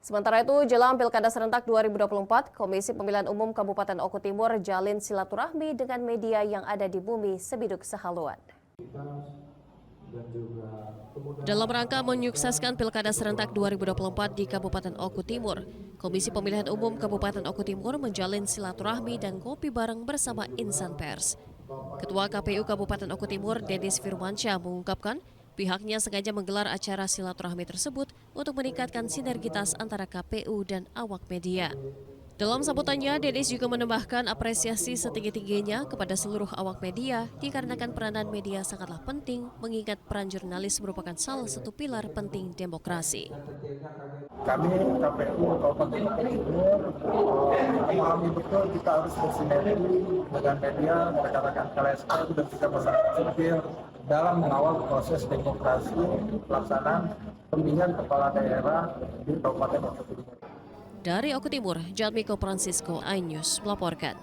Sementara itu, jelang Pilkada Serentak 2024, Komisi Pemilihan Umum Kabupaten Oku Timur jalin silaturahmi dengan media yang ada di bumi sebiduk sehaluan. Dalam rangka menyukseskan Pilkada Serentak 2024 di Kabupaten Oku Timur, Komisi Pemilihan Umum Kabupaten Oku Timur menjalin silaturahmi dan ngopi bareng bersama insan pers. Ketua KPU Kabupaten Oku Timur, Dedis Firmansyah, mengungkapkan pihaknya sengaja menggelar acara silaturahmi tersebut untuk meningkatkan sinergitas antara KPU dan awak media. Dalam sambutannya, Dedis juga menambahkan apresiasi setinggi-tingginya kepada seluruh awak media dikarenakan peranan media sangatlah penting mengingat peran jurnalis merupakan salah satu pilar penting demokrasi. Kami KPU Kabupaten Oku Timur memahami betul kita harus bersinergi dengan media, rekan-rekan LSM dan juga masyarakat sipil dalam mengawal proses demokrasi pelaksanaan pemilihan kepala daerah di Kabupaten Oku Timur. Dari Oku Timur, Jadmiko Francisco, iNews melaporkan.